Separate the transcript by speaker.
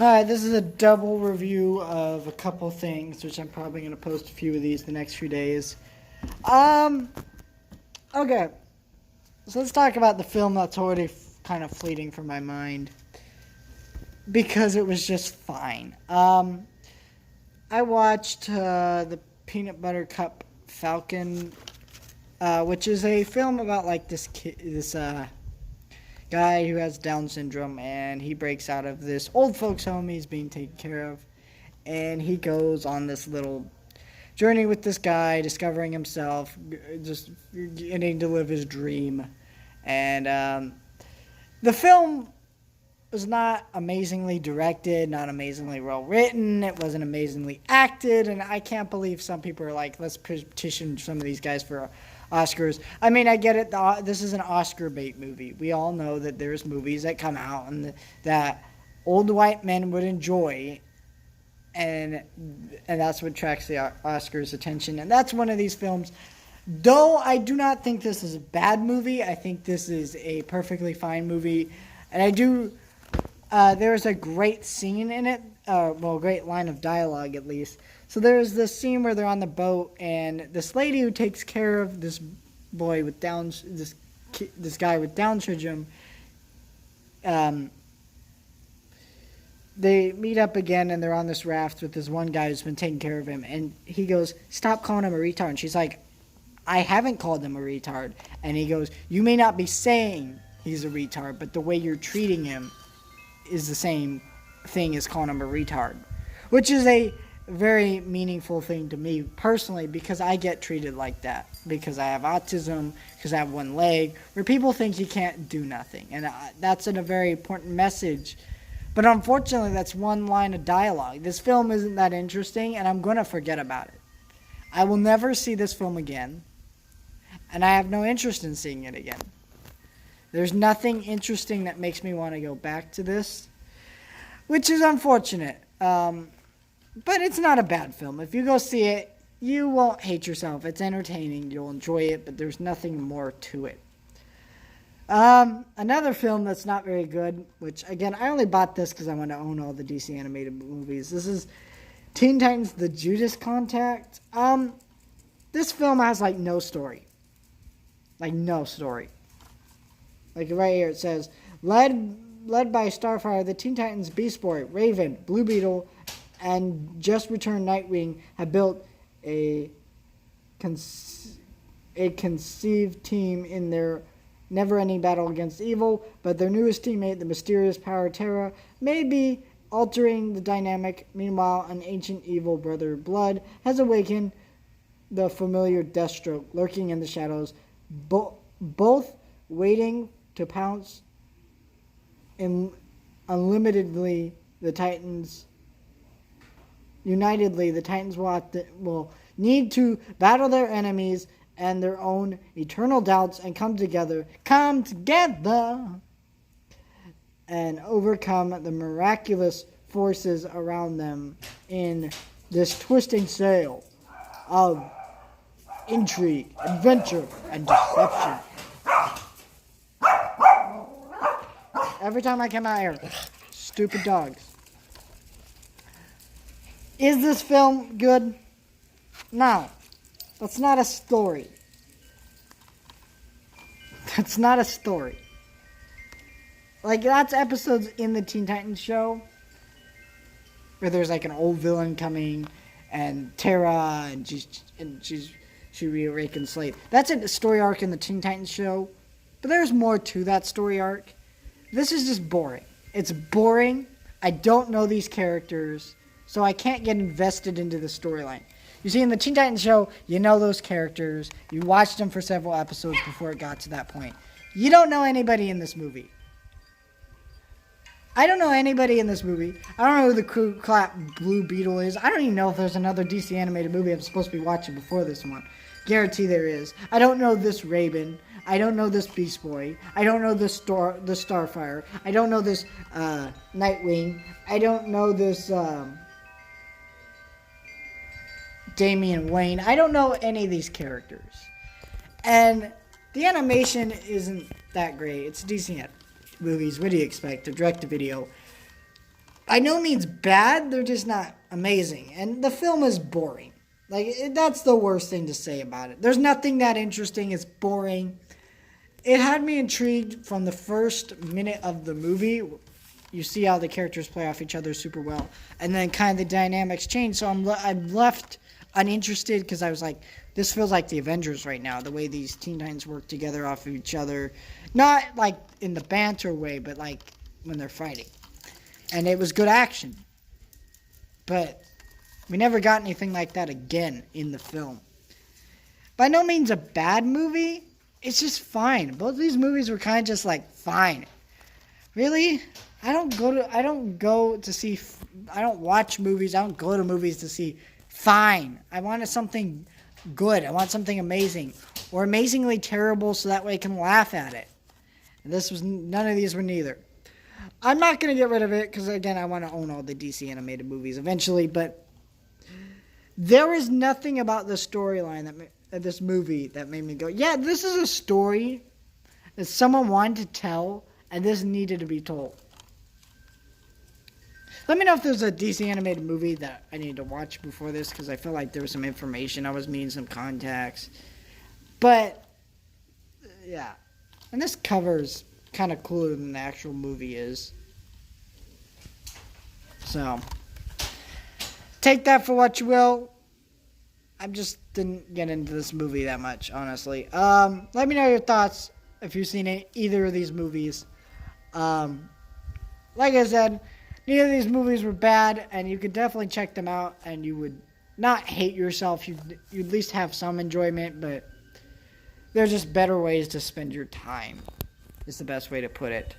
Speaker 1: Alright, this is a double review of a couple things, which I'm probably going to post a few of these the next few days. Okay. So let's talk about the film that's already kind of fleeting from my mind. Because it was just fine. I watched the Peanut Butter Cup Falcon, which is a film about like this guy who has Down syndrome, and he breaks out of this old folks home he's being taken care of, and he goes on this little journey with this guy, discovering himself, just getting to live his dream. And the film was not amazingly directed, not amazingly well written, it wasn't amazingly acted, and I can't believe some people are like, let's petition some of these guys for Oscars. I mean, I get it. This is an Oscar bait movie. We all know that there's movies that come out and that old white men would enjoy, and that's what attracts the Oscars' attention. And that's one of these films. Though I do not think this is a bad movie, I think this is a perfectly fine movie, and I do. There's a great scene in it, a great line of dialogue at least. So there's this scene where they're on the boat, and this lady who takes care of this boy with this guy with Down syndrome, they meet up again, and they're on this raft with this one guy who's been taking care of him, and he goes, "Stop calling him a retard." And she's like, "I haven't called him a retard." And he goes, "You may not be saying he's a retard, but the way you're treating him is the same thing as calling him a retard," which is a very meaningful thing to me personally, because I get treated like that because I have autism, because I have one leg, where people think you can't do nothing, and that's a very important message. But unfortunately, that's one line of dialogue. This film isn't that interesting, and I'm going to forget about it. I will never see this film again, and I have no interest in seeing it again. There's nothing interesting that makes me want to go back to this, which is unfortunate. But it's not a bad film. If you go see it, you won't hate yourself. It's entertaining. You'll enjoy it, but there's nothing more to it. Another film that's not very good, which, again, I only bought this because I want to own all the DC animated movies. This is Teen Titans The Judas Contact. This film has, like, no story. Like, no story. Like, right here it says, led by Starfire, the Teen Titans Beast Boy, Raven, Blue Beetle, and just returned Nightwing have built a conceived team in their never-ending battle against evil, but their newest teammate, the mysterious Power Terra, may be altering the dynamic. Meanwhile, an ancient evil brother, Blood, has awakened the familiar Deathstroke, lurking in the shadows, both waiting to pounce unlimitedly. Unitedly, the Titans will need to battle their enemies and their own eternal doubts and come together, and overcome the miraculous forces around them in this twisting sail of intrigue, adventure, and deception. Every time I come out here, stupid dogs. Is this film good? No. That's not a story. That's not a story. Like, that's episodes in the Teen Titans show where there's like an old villain coming and Terra and she reawakens Slade. That's a story arc in the Teen Titans show, but there's more to that story arc. This is just boring. It's boring. I don't know these characters, so I can't get invested into the storyline. You see, in the Teen Titans show, you know those characters. You watched them for several episodes before it got to that point. You don't know anybody in this movie. I don't know anybody in this movie. I don't know who the Crew Clap Blue Beetle is. I don't even know if there's another DC animated movie I'm supposed to be watching before this one. Guarantee there is. I don't know this Raven. I don't know this Beast Boy. I don't know this Starfire. I don't know this Nightwing. I don't know this Damian Wayne. I don't know any of these characters. And the animation isn't that great. It's DC movies. What do you expect? A direct-to-video. by no means bad, they're just not amazing. And the film is boring. That's the worst thing to say about it. There's nothing that interesting. It's boring. It had me intrigued from the first minute of the movie. You see how the characters play off each other super well. And then kind of the dynamics change. So I'm left uninterested because I was like, this feels like the Avengers right now. The way these Teen Titans work together off of each other. Not like in the banter way, but like when they're fighting. And it was good action. But we never got anything like that again in the film. By no means a bad movie. It's just fine. Both of these movies were kind of just like fine. Really? I don't watch movies. I don't go to movies to see fine. I wanted something good. I want something amazing. Or amazingly terrible so that way I can laugh at it. And none of these were neither. I'm not going to get rid of it because, again, I want to own all the DC animated movies eventually. But there was nothing about the storyline this movie that made me go, yeah, this is a story that someone wanted to tell, and this needed to be told. Let me know if there's a DC animated movie that I need to watch before this, because I feel like there was some information I was meeting, some contacts. But, yeah. And this cover's kind of cooler than the actual movie is. So, take that for what you will. I just didn't get into this movie that much, honestly. Let me know your thoughts if you've seen either of these movies. Like I said, neither of these movies were bad, and you could definitely check them out, and you would not hate yourself. You'd at least have some enjoyment, but there's just better ways to spend your time, is the best way to put it.